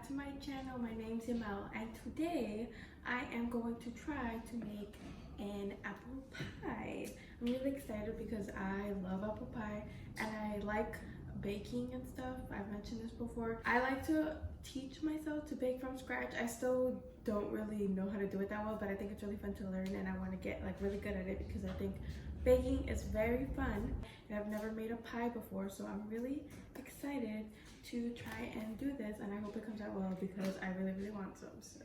to my channel. My name's Yamel, and today I am going to try to make an apple pie. I'm really excited because I love apple pie and I like baking and stuff. I've mentioned this before. I like to teach myself to bake from scratch. I still don't really know how to do it that well, but I think it's really fun to learn, and I want to get like really good at it because I think baking is very fun, and I've never made a pie before, so I'm really excited to try and do this, and I hope it comes out well because I really want some, so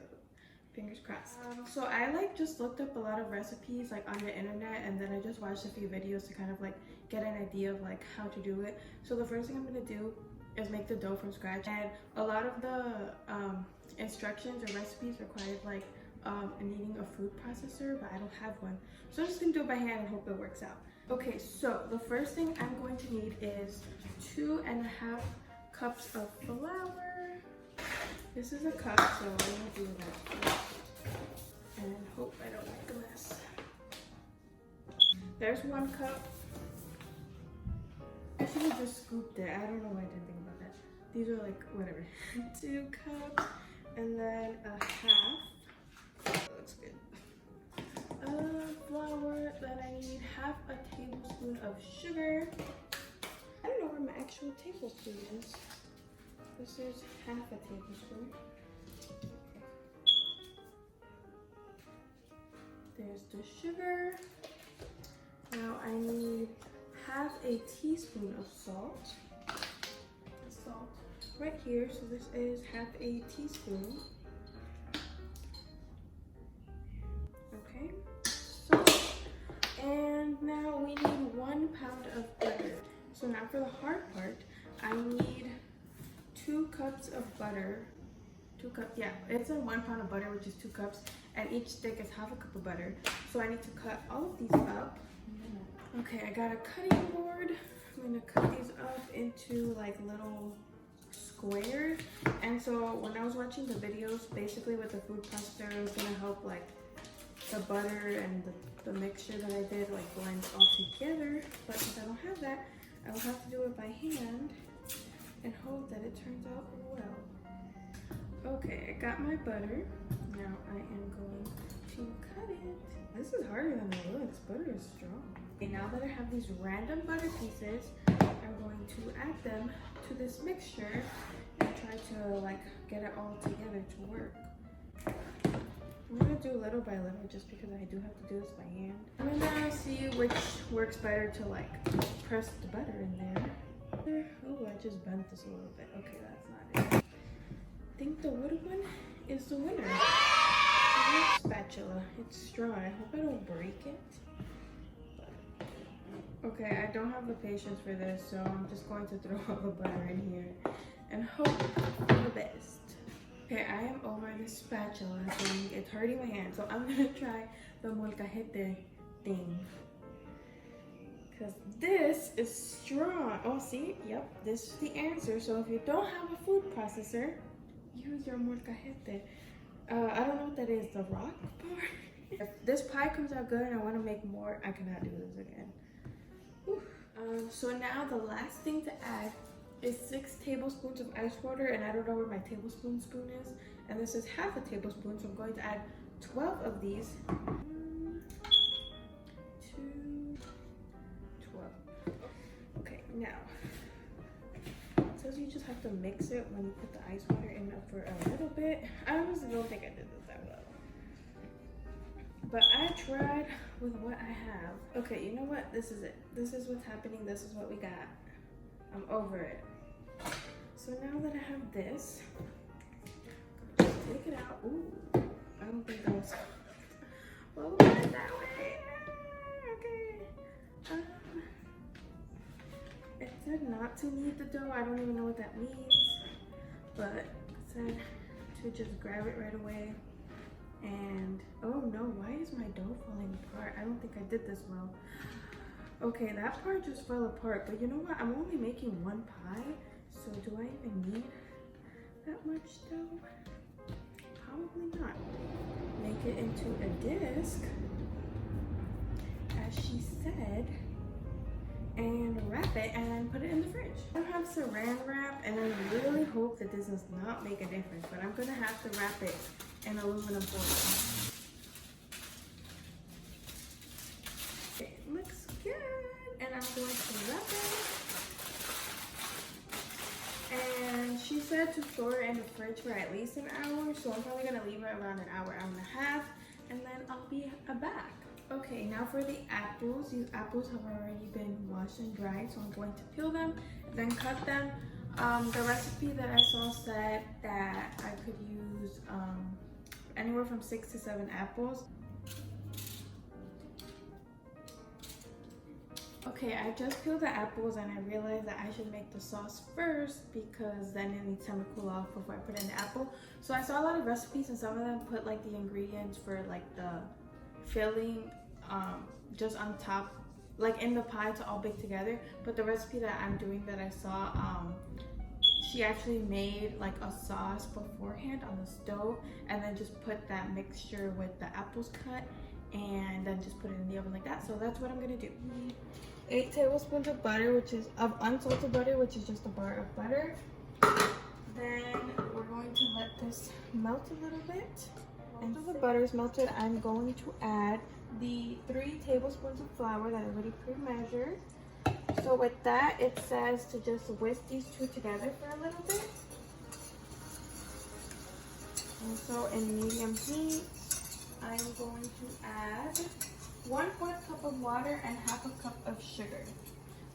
fingers crossed. So I just looked up a lot of recipes like on the internet, and then I just watched a few videos to kind of like get an idea of like how to do it. So the first thing I'm going to do is make the dough from scratch, and a lot of the instructions or recipes required like needing a food processor, but I don't have one, so I'm just gonna do it by hand and hope it works out. Okay, so the first thing I'm going to need is 2.5 cups of flour. This is a cup, so I'm gonna do that first and hope I don't make a mess. There's 1 cup. I should have just scooped it. I don't know why I didn't think about that. These are like whatever. 2 cups, and then a half. That looks good. Flour. Then I need half a tablespoon of sugar. I don't know where my actual tablespoon is. This is half a tablespoon. There's the sugar. Now I need half a teaspoon of salt. Salt right here. So this is half a teaspoon. Okay, salt. And now we need 1 pound of butter. So now for the hard part, I need 2 cups of butter. 2 cups, yeah, it's a 1 pound of butter, which is 2 cups, and each stick is half a cup of butter. So I need to cut all of these up. Okay, I got a cutting board. I'm gonna cut these up into like little squares. And so when I was watching the videos, basically with the food processor, it was gonna help like the butter and the mixture that I did like blend all together. But since I don't have that, I will have to do it by hand and hope that it turns out well. Okay, I got my butter. Now I am going to cut it. This is harder than it looks. Butter is strong. Okay, now that I have these random butter pieces, I'm going to add them to this mixture and try to like get it all together to work. I'm gonna do little by little just because I do have to do this by hand. I'm gonna see which works better to like press the butter in there. Oh, I just bent this a little bit. Okay, that's not it. I think the wood one is the winner. Spatula. It's strong. I hope I don't break it. Okay, I don't have the patience for this, so I'm just going to throw all the butter in here and hope for the best. Okay, I am over the spatula thing. It's hurting my hand, so I'm gonna try the molcajete thing. Because this is strong. Oh, see? Yep, this is the answer. So if you don't have a food processor, use your molcajete. I don't know what that is, the rock part? If this pie comes out good and I want to make more, I cannot do this again. So now the last thing to add is 6 tablespoons of ice water, and I don't know where my tablespoon spoon is, and this is half a tablespoon, so I'm going to add 12 of these. 1, 2, 12. Okay, now it says you just have to mix it when you put the ice water in for a little bit. I honestly don't think I did this that well, but I tried with what I have. Okay, you know what? This is it. This is what's happening. This is what we got. I'm over it. So now that I have this, I'm gonna just take it out. Ooh, I don't think that was. Well, not that way. Okay. It said not to knead the dough. I don't even know what that means, but it said to just grab it right away. And oh no, why is my dough falling apart? I don't think I did this well. Okay, that part just fell apart, but you know what? I'm only making 1 pie, so do I even need that much dough? Probably not. Make it into a disc, as she said, and wrap it and put it in the fridge. I have saran wrap and I really hope that this does not make a difference, but I'm gonna have to wrap it in aluminum foil. It looks good, and I'm going to wrap it. And she said to store it in the fridge for at least an hour, so I'm probably gonna leave it around an hour, hour and a half, and then I'll be back. Okay, now for the apples. These apples have already been washed and dried, so I'm going to peel them, then cut them. The recipe that I saw said that I could use anywhere from 6 to 7 apples. Okay, I just peeled the apples and I realized that I should make the sauce first because then it needs time to cool off before I put in the apple. So I saw a lot of recipes and some of them put like the ingredients for like the filling just on top, like in the pie to all bake together. But the recipe that I'm doing that I saw, she actually made like a sauce beforehand on the stove and then just put that mixture with the apples cut and then just put it in the oven like that. So that's what I'm gonna do. 8 tablespoons of butter, which is of unsalted butter, which is just a bar of butter. Then we're going to let this melt a little bit. After the butter is melted, I'm going to add the 3 tablespoons of flour that I already pre-measured. So with that, it says to just whisk these two together for a little bit. And so in medium heat, I'm going to add 1/4 cup of water and 1/2 cup of sugar.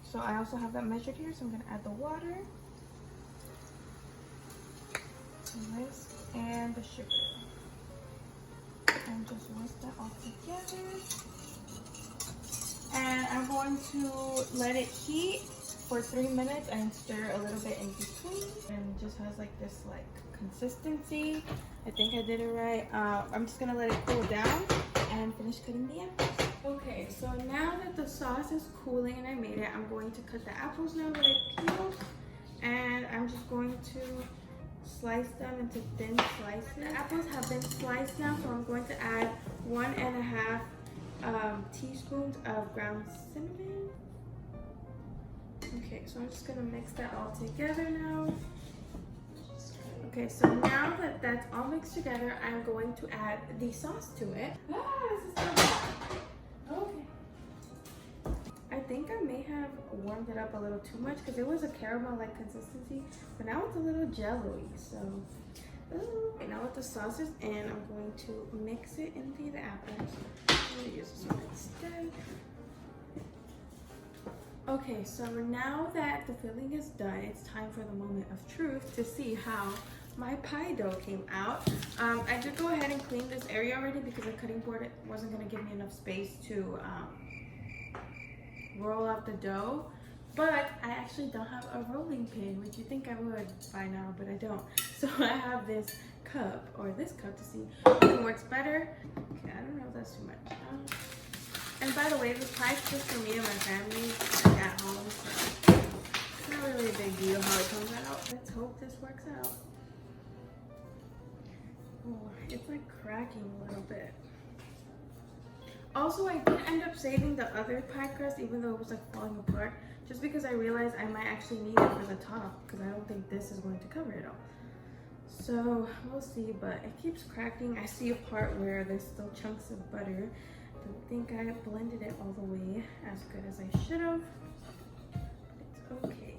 So I also have that measured here, so I'm going to add the water, whisk, and the sugar. And just whisk that all together. And I'm going to let it heat for 3 minutes and stir a little bit in between. And it just has like this like consistency. I think I did it right. I'm just gonna let it cool down and finish cutting the apples. Okay, so now that the sauce is cooling and I made it, I'm going to cut the apples now that I peeled. And I'm just going to slice them into thin slices. The apples have been sliced now, so I'm going to add 1.5 teaspoons of ground cinnamon. Okay, so I'm just gonna mix that all together now. Okay, so now that that's all mixed together, I'm going to add the sauce to it. This is so bad. Okay. I think I may have warmed it up a little too much because it was a caramel-like consistency, but now it's a little jello-y, so. Okay, now with the sauce is in, I'm going to mix it into the apples. I'm gonna use this one instead. Okay, so now that the filling is done, it's time for the moment of truth to see how my pie dough came out. I did go ahead and clean this area already because the cutting board wasn't gonna give me enough space to roll out the dough. But I actually don't have a rolling pin, which you think I would by now, but I don't. So I have this cup, or this cup, to see which works better. Okay, I don't know if that's too much. And by the way, this pie is just for me and my family like at home, so it's not really a big deal how it comes out. Let's hope this works out. Oh, it's like cracking a little bit. Also, I did end up saving the other pie crust, even though it was like falling apart, just because I realized I might actually need it for the top, because I don't think this is going to cover it all. So we'll see, but it keeps cracking. I see a part where there's still chunks of butter. Don't think I blended it all the way as good as I should have. It's okay.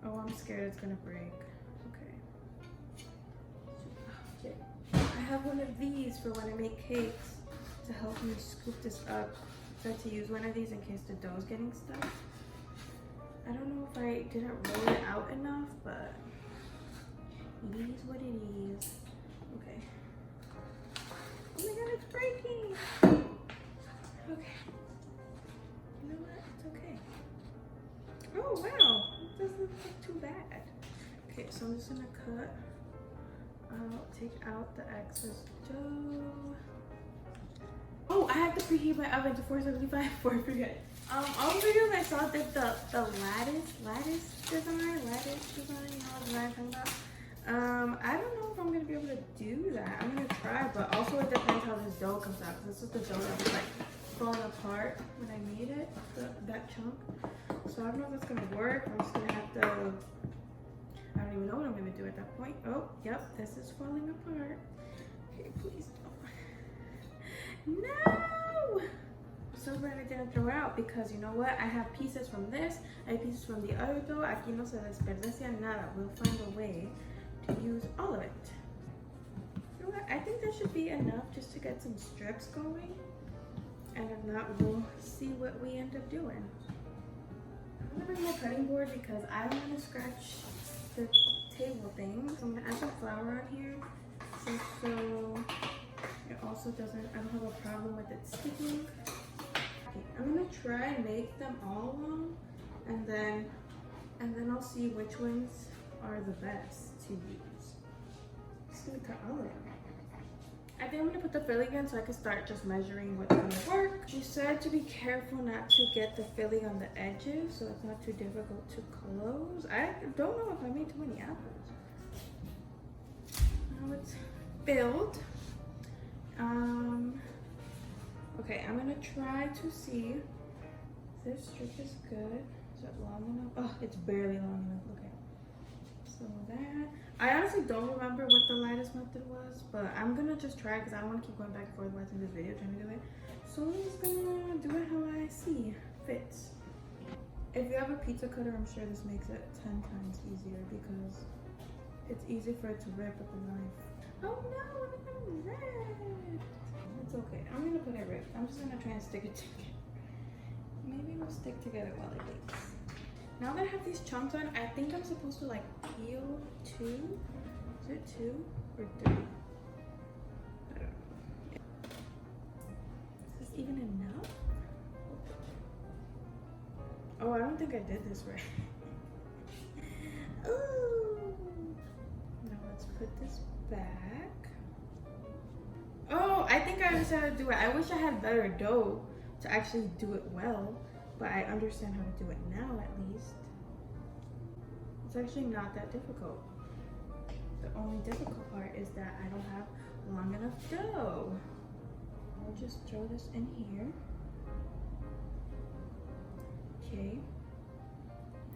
Oh, I'm scared it's gonna break. Okay. I have one of these for when I make cakes to help me scoop this up. So I had to use one of these in case the dough is getting stuck. I don't know if I didn't roll it out enough, but it is what it is. Okay. Oh my god, it's breaking! Okay. You know what? It's okay. Oh wow! It doesn't look too bad. Okay, so I'm just gonna cut out, take out the excess dough. Oh, I have to preheat my oven to 475 before I forget. All the videos I saw did the lattice design, you know what design I'm talking about? I don't know if I'm gonna be able to do that. I'm gonna try, but also it depends how this dough comes out, because this is the dough that was like falling apart when I made it, that chunk. So I don't know if that's gonna work. I'm just gonna have to, I don't even know what I'm gonna do at that point. Oh, yep, this is falling apart. Okay, please don't. No! I'm so glad I didn't throw it out because you know what? I have pieces from this, I have pieces from the other dough. Aquí no se desperdicia nada. We'll find a way to use all of it. You know what? I think that should be enough just to get some strips going. And if not, we'll see what we end up doing. I'm gonna bring my cutting board because I don't want to scratch the table thing. So I'm gonna add some flour on here just so it also doesn't, I don't have a problem with it sticking. Okay, I'm gonna try and make them all long and then I'll see which ones are the best to use. I'm just gonna cut all of them. I think I'm gonna put the filling in so I can start just measuring what's gonna work. She said to be careful not to get the filling on the edges so it's not too difficult to close. I don't know if I made too many apples. Now it's filled. Okay, I'm gonna try to see if this strip is good. Is it long enough? Oh, it's barely long enough. Okay. So that, I honestly don't remember what the lightest method was, but I'm gonna just try because I don't want to keep going back and forth watching this video trying to do it. So I'm just gonna do it how I see fits. If you have a pizza cutter, I'm sure this makes it 10 times easier because it's easy for it to rip with the knife. Oh no, I'm gonna rip. It's okay. I'm gonna put it ripped. I'm just gonna try and stick it together. Maybe we'll stick together while it bakes. Now that I have these chunks on, I think I'm supposed to like peel 2. Is it 2 or 3? I don't know. Is this even enough? Oh, I don't think I did this right. Ooh. Now let's put this back. Oh, I think I understand how to do it. I wish I had better dough to actually do it well, but I understand how to do it now at least. It's actually not that difficult. The only difficult part is that I don't have long enough dough. I'll just throw this in here. Okay.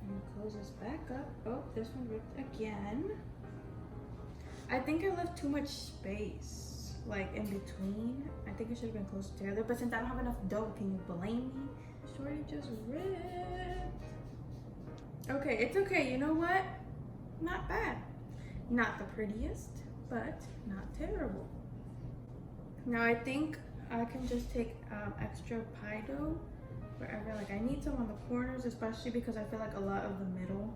I'm gonna close this back up. Oh, this one ripped again. I think I left too much space, like in between. I think it should have been closer together, but since I don't have enough dough, can you blame me? Shorty just ripped. Okay, it's okay. You know what? Not bad. Not the prettiest, but not terrible. Now I think I can just take extra pie dough wherever. Like I need some on the corners, especially because I feel like a lot of the middle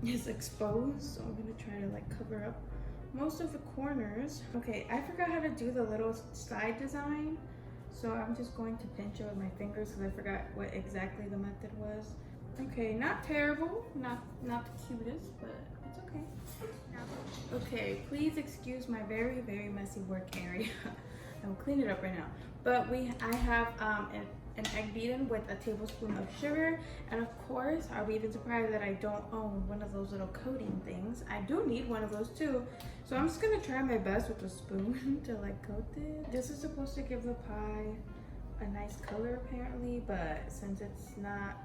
is exposed. So I'm gonna try to like cover up most of the corners. Okay, I forgot how to do the little side design. So I'm just going to pinch it with my fingers because I forgot what exactly the method was. Okay, not terrible, not the cutest, but it's okay. Okay, please excuse my very, very messy work area. I will clean it up right now. But I have an egg beaten with a tablespoon of sugar, and of course, are we even surprised that I don't own one of those little coating things? I do need one of those too. So I'm just gonna try my best with a spoon to like coat it. This is supposed to give the pie a nice color apparently, but since it's not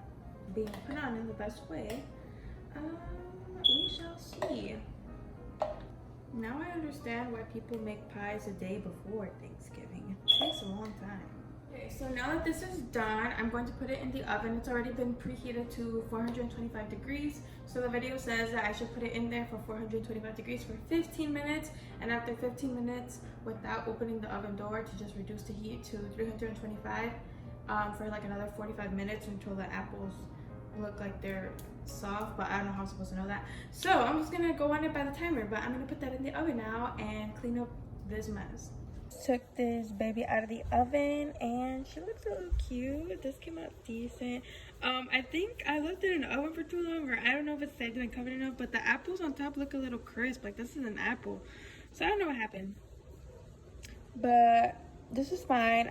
being put on in the best way, we shall see. Now I understand why people make pies a day before Thanksgiving. It takes a long time. Okay, so now that this is done, I'm going to put it in the oven. It's already been preheated to 425 degrees. So the video says that I should put it in there for 425 degrees for 15 minutes. And after 15 minutes, without opening the oven door, to just reduce the heat to 325 for like another 45 minutes until the apples look like they're soft, but I don't know how I'm supposed to know that. So I'm just gonna go on it by the timer, but I'm gonna put that in the oven now and clean up this mess. Took this baby out of the oven and she looks a little cute. This came out decent. I think I left it in the oven for too long, or I don't know if it's saved and covered enough, but the apples on top look a little crisp. Like this is an apple. So I don't know what happened. But this is fine.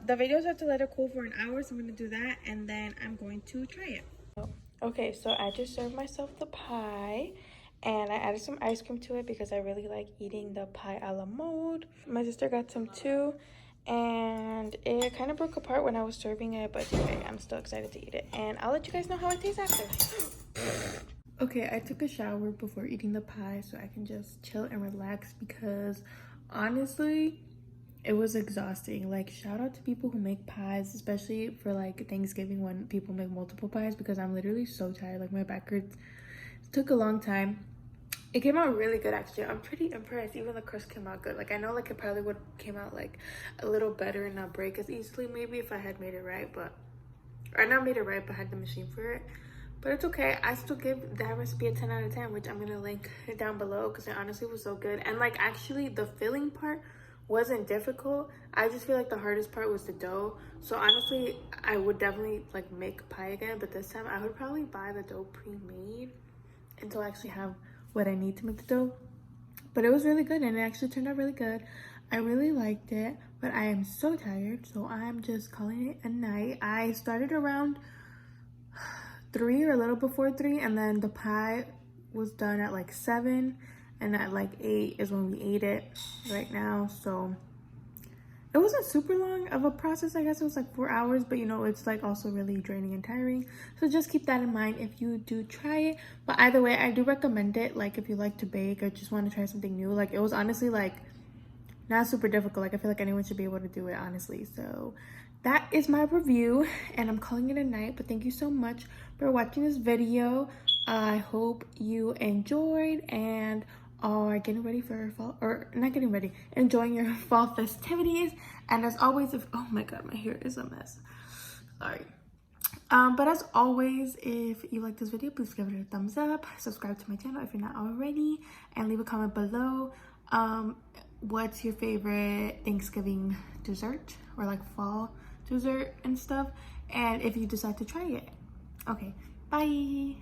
The videos have to let it cool for an hour, so I'm gonna do that and then I'm going to try it. Okay, so I just served myself the pie and I added some ice cream to it because I really like eating the pie a la mode. My sister got some too, and it kind of broke apart when I was serving it, but anyway, I'm still excited to eat it, and I'll let you guys know how it tastes after. Okay, I took a shower before eating the pie so I can just chill and relax, because honestly it was exhausting. Like, shout out to people who make pies, especially for like Thanksgiving when people make multiple pies, because I'm literally so tired. Like, my back hurts. It took a long time. It came out really good, actually. I'm pretty impressed. Even the crust came out good. Like, I know like it probably would came out like a little better and not break as easily maybe if I had made it right, but or not made it right but had the machine for it. But it's okay. I still give that recipe a 10 out of 10, which I'm gonna link it down below, because it honestly was so good. And like, actually the filling part wasn't difficult. I just feel like the hardest part was the dough. So honestly, I would definitely like make pie again, but this time I would probably buy the dough pre-made until I actually have what I need to make the dough. But it was really good, and it actually turned out really good. I really liked it, but I am so tired, so I'm just calling it a night. I started around 3 or a little before 3, and then the pie was done at like 7, and at like 8 is when we ate it right now. So it wasn't super long of a process. I guess it was like 4 hours, but you know, it's like also really draining and tiring. So just keep that in mind if you do try it. But either way, I do recommend it. Like, if you like to bake or just want to try something new, like, it was honestly like not super difficult. Like, I feel like anyone should be able to do it, honestly. So that is my review, and I'm calling it a night. But thank you so much for watching this video. I hope you enjoyed and are getting ready for fall, or not getting ready, enjoying your fall festivities. And as always, if oh my god, my hair is a mess, sorry. But as always, if you like this video, please give it a thumbs up, subscribe to my channel if you're not already, and leave a comment below. What's your favorite Thanksgiving dessert, or like fall dessert and stuff, and if you decide to try it. Okay, bye.